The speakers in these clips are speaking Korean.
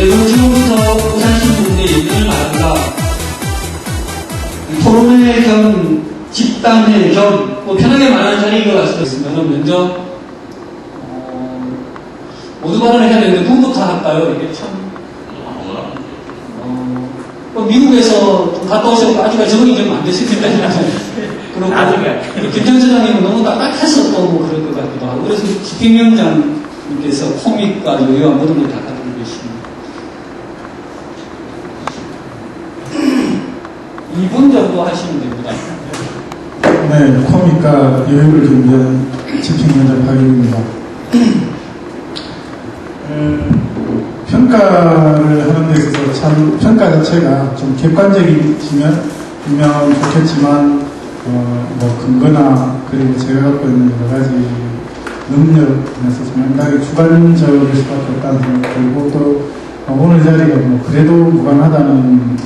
네, 그럼 지금부터 우산신 분의 의견을 말한다. 토론회 겸 집단회 겸 편하게 말하는 자리인 것 같습니다. 그럼 먼저 모두 발언을 해야 되는데 누구부터 할까요? 이게 참 미국에서 갔다 오셔서 아직까지 적응이 좀 안 됐을 텐데 그리고 김정수장님은 너무 딱딱해서 또 뭐 그럴 것 같기도 하고 그래서 집행위원장님께서 코믹과 요요한 모든 걸 다 가지고 계십니다. 2분 정도 하시면 됩니다. 네, 코믹과 여유를 준비한 집행위원장 박영입니다. 평가를 하는 데 있어서 참 평가 자체가 좀 객관적이시면 분명 좋겠지만 뭐 근거나 그리고 제가 갖고 있는 여러 가지 능력에서 상당히 주관적일 수밖에 없다는 생각이 들고 또 오늘 자리가 뭐 그래도 무관하다는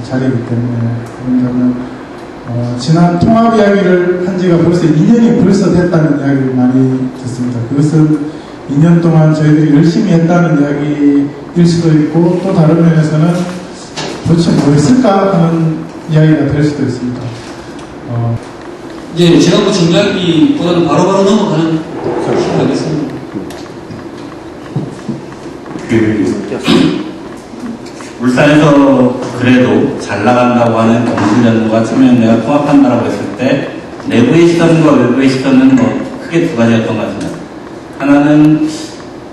자리이기 때문에 그런 점은 지난 통합 이야기를 한 지가 벌써 2년이 벌써 됐다는 이야기를 많이 듣습니다. 그것은 2년 동안 저희들이 열심히 했다는 이야기일 수도 있고 또 다른 면에서는 도대체 뭐 했을까 하는 이야기가 될 수도 있습니다. 네, 제가 뭐 정리하기보다는 바로바로 넘어가는 생각이겠습니다. 울산에서 그래도 잘 나간다고 하는 경실련과 참여연대가 통합한다고 했을 때 내부의 시선과 외부의 시선은 뭐 크게 두 가지였던 것 같습니다. 하나는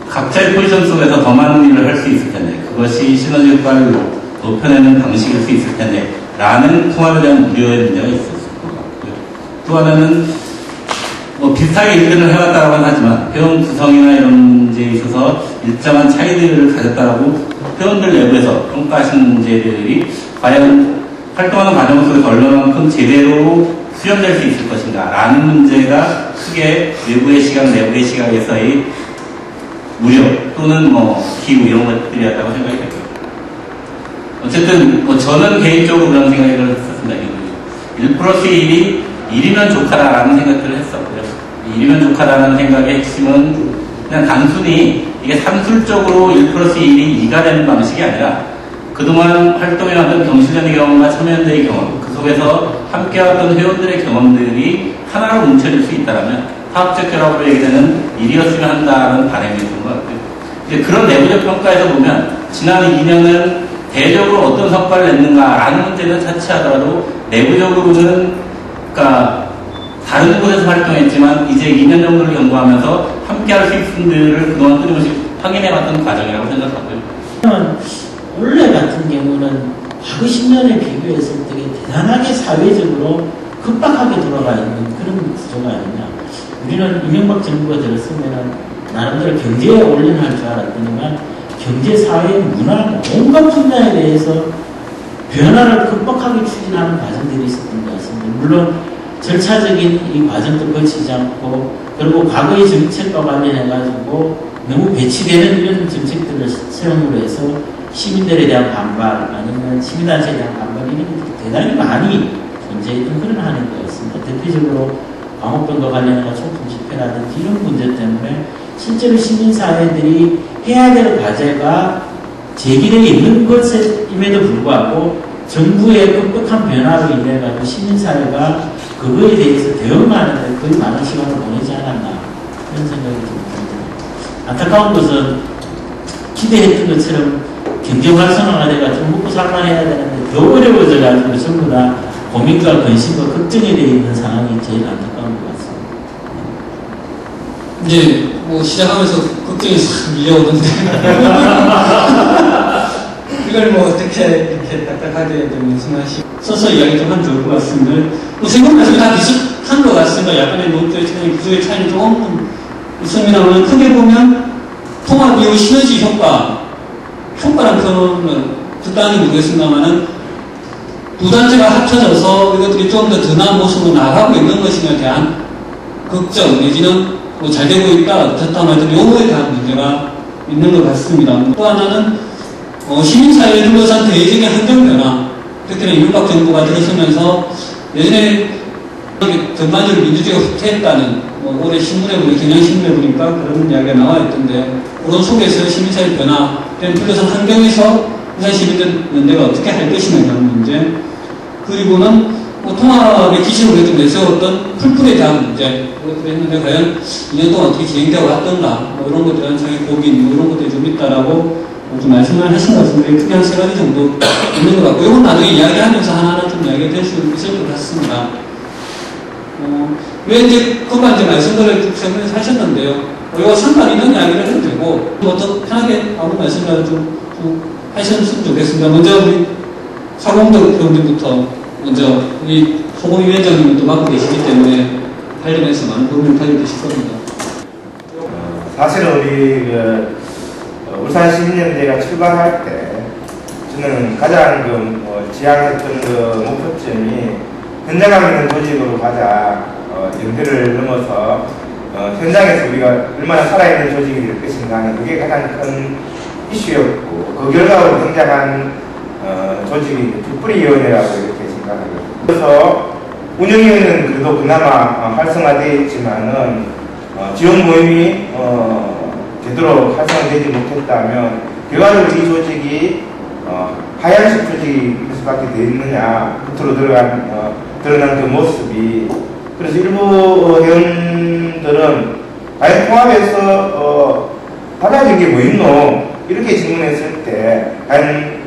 각자의 포지션 속에서 더 많은 일을 할 수 있을 텐데 그것이 시너지 효과를 높여내는 방식일 수 있을 텐데 라는 통합에 대한 우려의 문제가 있었을 것 같고요. 또 하나는 뭐 비슷하게 일들을 해왔다고는 하지만 회원 구성이나 이런 문제에 있어서 일정한 차이들을 가졌다라고 회원들 내부에서 평가하시는 문제들이 과연 활동하는 과정 속에서 얼마만큼 제대로 수렴될 수 있을 것인가 라는 문제가 크게 외부의 시각, 내부의 시각에서의 우려 또는 뭐 기우 이런 것들이었다고 생각이 됩니다. 어쨌든 뭐 저는 개인적으로 그런 생각을 했었습니다. 1+1이 1이면 좋다라는 생각들을 했었고요. 1이면 좋다라는 생각의 핵심은 그냥 단순히 이게 산술적으로 1+1이 2가 되는 방식이 아니라 그동안 활동해왔던 경실련의 경험과 참여연대의 경험, 그 속에서 함께왔던 회원들의 경험들이 하나로 뭉쳐질 수 있다면 사업적 결합으로 얘기되는 1이었으면 한다는 바람이 있는 것 같고요. 이제 그런 내부적 평가에서 보면 지난 2년은 대적으로 어떤 성과를 냈는가라는 문제는 차치하더라도 내부적으로는 그러니까 다른 곳에서 활동했지만 이제 2년 정도를 연구하면서 함께할 수 있는 분들을 그동안 끊임없이 확인해왔던 과정이라고 생각하고요. 원래 같은 경우는 과거 10년에 비교했을 때 대단하게 사회적으로 급박하게 돌아가 있는 그런 구조가 아니냐. 우리는 이명박 정부가 들었으면 나름대로 경제에 올인할 줄 알았더니만 경제, 사회, 문화, 온갖 분야에 대해서 변화를 급박하게 추진하는 과정들이 있었던 것 같습니다. 물론 절차적인 이 과정도 거치지 않고 그리고 과거의 정책과 관련해가지고 너무 배치되는 이런 정책들을 세움으로 해서 시민들에 대한 반발 아니면 시민단체에 대한 반발 이런 것들이 대단히 많이 존재했던 그런 한 해인 것 같습니다. 대표적으로 광우병과 관련해서 총통 집회라든지 이런 문제 때문에 실제로 시민사회들이 해야 될 과제가 제기되어 있는 것임에도 불구하고 정부의 급격한 변화로 인해 가지고 시민사회가 그거에 대해서 대응하는데 거의 많은 시간을 보내지 않았나 그런 생각이 듭니다. 안타까운 것은 기대했던 것처럼 경제 활성화가 돼가지고 먹고 살만해야 되는데 더 어려워져가지고 전부 다 고민과 근심과 걱정에 대해 있는 상황이 제일 안타까운 것 같습니다. 이제 뭐 시작하면서 걱정이 싹 밀려오던데 이걸 뭐 어떻게 이렇게 딱딱하게 좀 말씀하시고 서서 이야기 좀 하면 좋을 것 같습니다. 뭐 생각나서 다 비슷한 것 같습니다. 약간의 노트의 차이, 구조의 차이는 조금 있습니다만 크게 보면 통합 이후 시너지 효과란 표현은 적당히 모르겠습니다만은 두 단체가 합쳐져서 이것들이 좀 더 드나은 모습으로 나가고 있는 것인가에 대한 걱정 내지는 뭐 잘 되고 있다 어떻다 말든 요거에 대한 문제가 있는 것 같습니다. 또 하나는 시민사회를 둘러싼 대외적인 환경 변화 특히나 이명박 정부가 들어서면서 예전에 전반적으로 민주주의가 후퇴했다는 뭐 올해 신문에 보니 경향신문에 보니까 그런 이야기가 나와 있던데 그런 속에서 시민사회 변화된 둘러싼 환경에서 부산 시민연대가 어떻게 할 것이냐는 문제, 그리고는 뭐 통합의 기준으로 좀 내세웠던 풀풀에 대한 문제, 그것들을 했는데 과연 2년 동안 어떻게 진행되어 왔던가, 뭐 이런 것에 대한 저희 고민, 뭐 이런 것들이 좀 있다라고 좀 말씀을 하신 것 같은데, 크게 한 3가지 정도 있는 것 같고, 이건 나중에 이야기하면서 하나하나 좀 이야기가 될 수 있을 것 같습니다. 왜 이제 그만 이제 말씀들을 쭉 설명해서 하셨는데요. 이거 상관 있는 이야기를 해도 되고, 더 편하게 아무 말씀이라도 좀 하셨으면 좋겠습니다. 먼저 우리 서공덕 교수님부터 먼저 우리 소공위원장님은 또 맡고 계시기 때문에 관련해서 많은 도움을 받게 되실 겁니다. 사실은 우리 울산 시민연대가 출발할 때 저는 가장 지향했던 목표점이 현장감 있는 조직으로 가자, 연대를 넘어서 현장에서 우리가 얼마나 살아있는 조직이 될 것인가 하는 그게 가장 큰 이슈였고, 그 결과로 등장한 조직이 북부리위원회라고 이렇게 생각합니다. 그래서 운영위원회는 그래도 그나마 활성화되어 있지만은 지원 모임이 제대로 활성화되지 못했다면 결과적으로 이 조직이 하향식 조직이 될 수밖에 되어 있느냐, 끝으로 드러난 그 모습이, 그래서 일부 회원들은 과연 통합에서 달라진 게 뭐 있노? 이렇게 질문했을 때 과연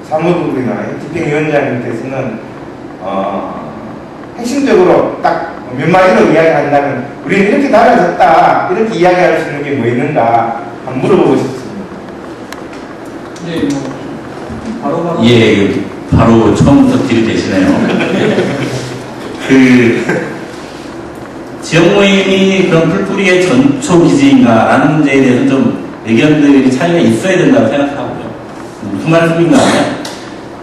사무국이나 집행위원장님께서는 핵심적으로 딱 몇 마디로 이야기한다면 우리는 이렇게 달라졌다, 이렇게 이야기할 수 있는 게 뭐 있는가 한번 물어보고 싶습니다. 네, 바로 예, 바로 처음부터 들이대시네요. 지역 모임이 그런 풀뿌리의 전초 기지인가라는 문제에 대해서 좀 의견들이 차이가 있어야 된다고 생각하고요. 무슨 말씀인가 하면,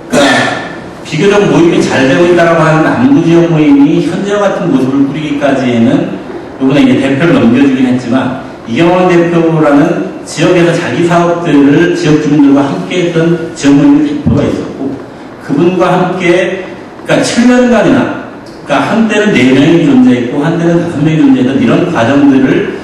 그러니까 비교적 모임이 잘 되고 있다고 하는 남부 지역 모임이 현재와 같은 모습을 꾸리기까지에는 이번에 이제 대표를 넘겨주긴 했지만, 이경원 대표라는 지역에서 자기 사업들을 지역 주민들과 함께 했던 지역 모임 대표가 있었고, 그분과 함께 그러니까 7년간이나, 그러니까 한때는 4명이 존재했고 한때는 5명이 존재했던 이런 과정들을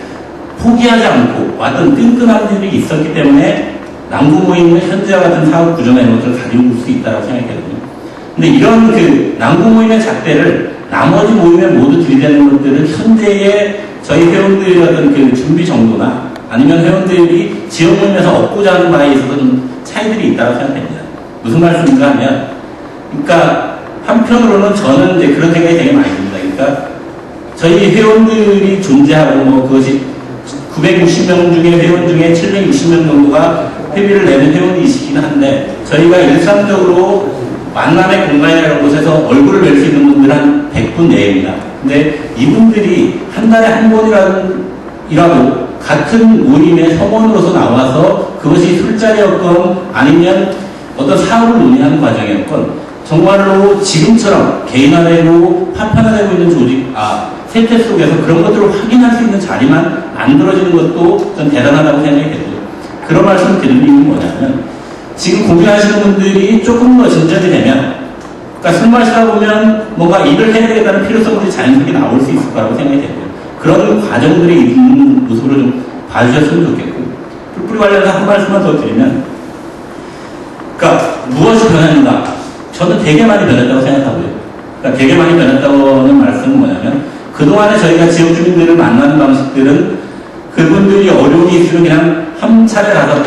포기하지 않고 왔던 끈끈한 일이 있었기 때문에 남부 모임은 현재와 같은 사업 구조나 이런 것들을 가지고 올 수 있다고 생각했거든요. 근데 이런 그 남부 모임의 잣대를 나머지 모임에 모두 들이대는 것들은 현재의 저희 회원들의 어떤 그 준비 정도나 아니면 회원들이 지역 모임에서 얻고자 하는 바에 있어서 좀 차이들이 있다고 생각합니다. 무슨 말씀인가 하면, 그러니까 한편으로는 저는 이제 그런 생각이 되게 많이 듭니다. 그러니까 저희 회원들이 존재하고 뭐 그것이 960명 중에 회원 중에 760명 정도가 회비를 내는 회원이시긴 한데, 저희가 일상적으로 만남의 공간이라는 곳에서 얼굴을 뵐 수 있는 분들 한 100분 내외입니다. 근데 이분들이 한 달에 한 번이라도 같은 모임의 서원으로서 나와서 그것이 술자리였건 아니면 어떤 사업을 논의하는 과정이었건 정말로 지금처럼 개인화되고 파편화되고 있는 조직, 세태 속에서 그런 것들을 확인할 수 있는 자리만 만들어지는 것도 전 대단하다고 생각이 되고요. 그런 말씀을 드리는 이유는 뭐냐면, 지금 고민하시는 분들이 조금 더 진전이 되면, 그러니까 술 마시다 보면 뭔가 일을 해야 되겠다는 필요성들이 자연스럽게 나올 수 있을 거라고 생각이 되고요. 그런 과정들이 있는 모습으로 좀 봐주셨으면 좋겠고, 풀뿌리 관련해서 한 말씀만 더 드리면, 그러니까 무엇이 변했는가? 저는 되게 많이 변했다고 생각하고요. 그러니까 되게 많이 변했다는 말씀은 뭐냐면, 그동안에 저희가 지역 주민들을 만나는 방식들은 그분들이 어려움이 있으면 그냥 한 차례 가서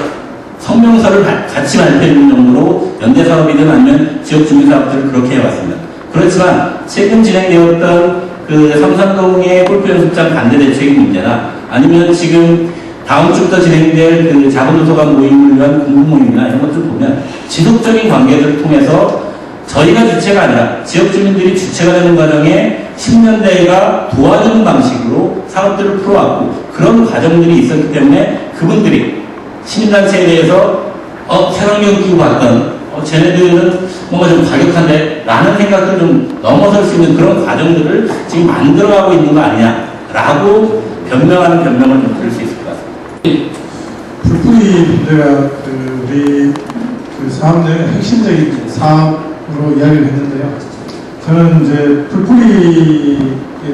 성명서를 같이 발표해주는 정도로 연대사업이든 아니면 지역 주민사업들을 그렇게 해왔습니다. 그렇지만 최근 진행되었던 그 삼산동의 골프연습장 반대 대책의 문제나 아니면 지금 다음 주부터 진행될 그 자본도서관 모임을 위한 공부 모임이나 이런 것들 보면 지속적인 관계들을 통해서 저희가 주체가 아니라 지역 주민들이 주체가 되는 과정에 시민연대가 도와주는 방식으로 사업들을 풀어왔고, 그런 과정들이 있었기 때문에 그분들이 시민단체에 대해서 새로운 경 끼고 봤던 쟤네들은 뭔가 좀 과격한데 라는 생각을 좀 넘어설 수 있는 그런 과정들을 지금 만들어가고 있는 거 아니냐라고 변명하는 변명을 좀 들을 수 있을 것 같습니다. 풀뿌리 문제가 우리 그 사업 내 핵심적인 사업으로 이야기를 했는데요. 저는 이제 풀뿌리에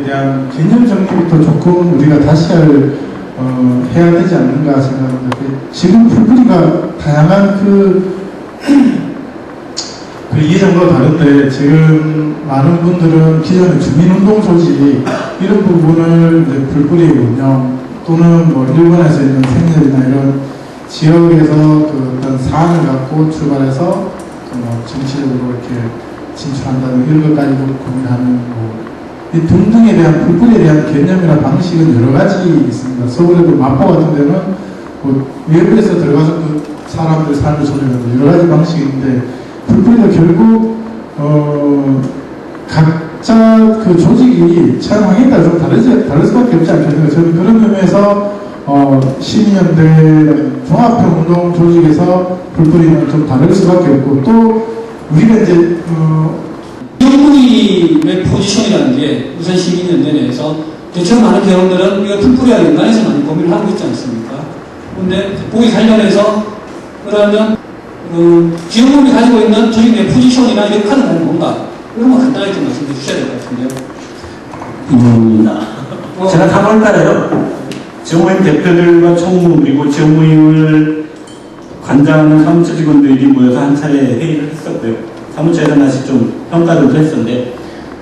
대한 개념 정리부터 조금 우리가 다시 해야 되지 않는가 생각합니다. 지금 풀뿌리가 다양한 그 이해정도가 다른데 지금 많은 분들은 기존의 주민운동 조직 이런 부분을 이제 풀뿌리의 운영 또는 뭐 일본에서 있는 생협이나 이런 지역에서 그 어떤 사안을 갖고 출발해서 뭐 정치적으로 이렇게 진출한다는 이런 것까지도 고민하는 이 등등에 대한 풀뿌리에 대한 개념이나 방식은 여러 가지 있습니다. 서울에도 마포 같은 데는 뭐 외부에서 들어가서 그 사람들 삶을 조절하는 여러 가지 방식이 있는데 풀뿌리가 결국 각자 그 조직이 취향에 따라 좀 다를 수밖에 없지 않겠는가. 저는 그런 의미에서 시민연대 종합평운동 조직에서 풀뿌리는 좀 다를 수밖에 없고 또 우리가 이제 지역구의 포지션이라는 게 우선 시민연대 내에서 대체로 많은 경험들은 이거 풀뿌리와 연관해서 많이 고민을 하고 있지 않습니까? 그런데 거기 관련해서 그러면 지역구이 가지고 있는 조직의 포지션이나 역할은 뭔가 이런 거 간단하게 좀 말씀해 주셔야 될 것 같은데요. 제가 3월달에요. 지역모임 대표들과 총무 그리고 지역모임을 관장하는 사무처 직원들이 모여서 한 차례 회의를 했었고요. 사무처에서 다시 좀 평가를 했었는데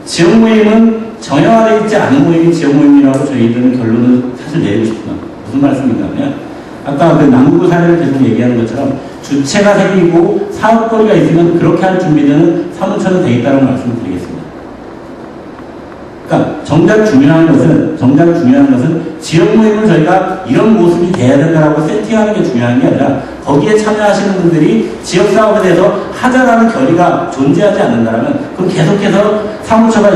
지역모임은 정형화되어 있지 않은 모임이 지역모임이라고 저희들은 결론을 사실 내리고 싶습니다. 무슨 말씀인가면 아까 그 남구 사례를 계속 얘기하는 것처럼 주체가 생기고 사업거리가 있으면 그렇게 할 준비는 사무처는 되어 있다는 말씀을 드리겠습니다. 그러니까 정작 중요한 것은 지역 모임을 저희가 이런 모습이 돼야 된다고 세팅하는 게 중요한 게 아니라 거기에 참여하시는 분들이 지역 사업에 대해서 하자라는 결의가 존재하지 않는다면 그럼 계속해서 사무처가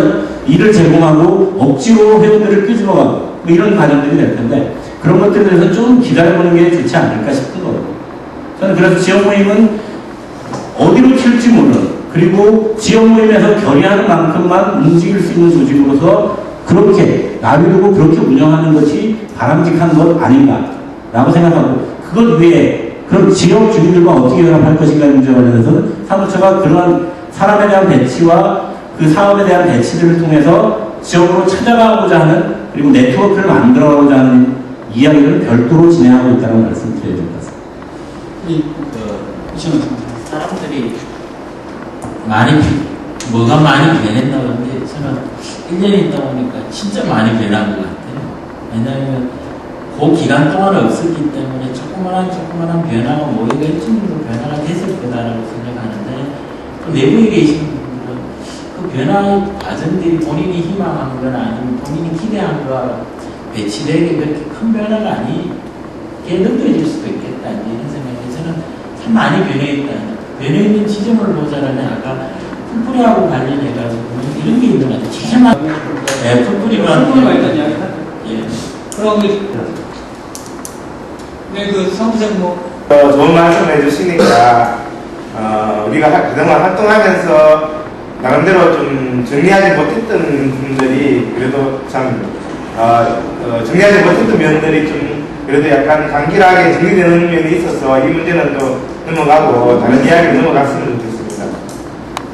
일을 제공하고 억지로 회원들을 끄집어가고 뭐 이런 과정들이 될 텐데 그런 것들에 대해서 좀 기다려보는 게 좋지 않을까 싶은 거예요. 저는 그래서 지역 모임은 어디로 튈지 모르는 그리고 지역 모임에서 결의하는 만큼만 움직일 수 있는 조직으로서 그렇게 나누고 그렇게 운영하는 것이 바람직한 것 아닌가라고 생각하고 그것 위에 그럼 지역 주민들과 어떻게 연합할 것인가의 문제에 관련해서는 사무처가 그러한 사람에 대한 배치와 그 사업에 대한 배치들을 통해서 지역으로 찾아가고자 하는 그리고 네트워크를 만들어가고자 하는 이야기를 별도로 진행하고 있다는 말씀을 드려야 될 것 같습니다. 사람들이 뭐가 많이 변했다고 하는데 저는 1년 있다 보니까 진짜 많이 변한 것 같아요. 왜냐하면 그 기간 동안 없었기 때문에 조그마한 변화가 모이가 일정으로 변화가 됐을 거다라고 생각하는데 또 내부에 계신 분들은 그 변화의 과정들이 본인이 희망한 건 아니면 본인이 기대한 거와 배치되게 그렇게 큰 변화가 아니게 느껴질 수도 있겠다 이런 생각이 저는 참 많이 변해있다. 변해있는 지점을 보자라면 아까 풀뿌리하고 관련해가지고 이런 게 있는 것 같아요. 제일 많이 풀뿌리가 일단 이야기 할까요? 예. 그럼 그 사무장 좋은 말씀 해주시니까 우리가 그동안 활동하면서 나름대로 좀 정리하지 못했던 분들이 그래도 참 정리하지 못했던 면들이 좀 그래도 약간 간결하게 정리되는 면이 있어서 이 문제는 또 넘어가고 다른 이야기로 넘어갔으면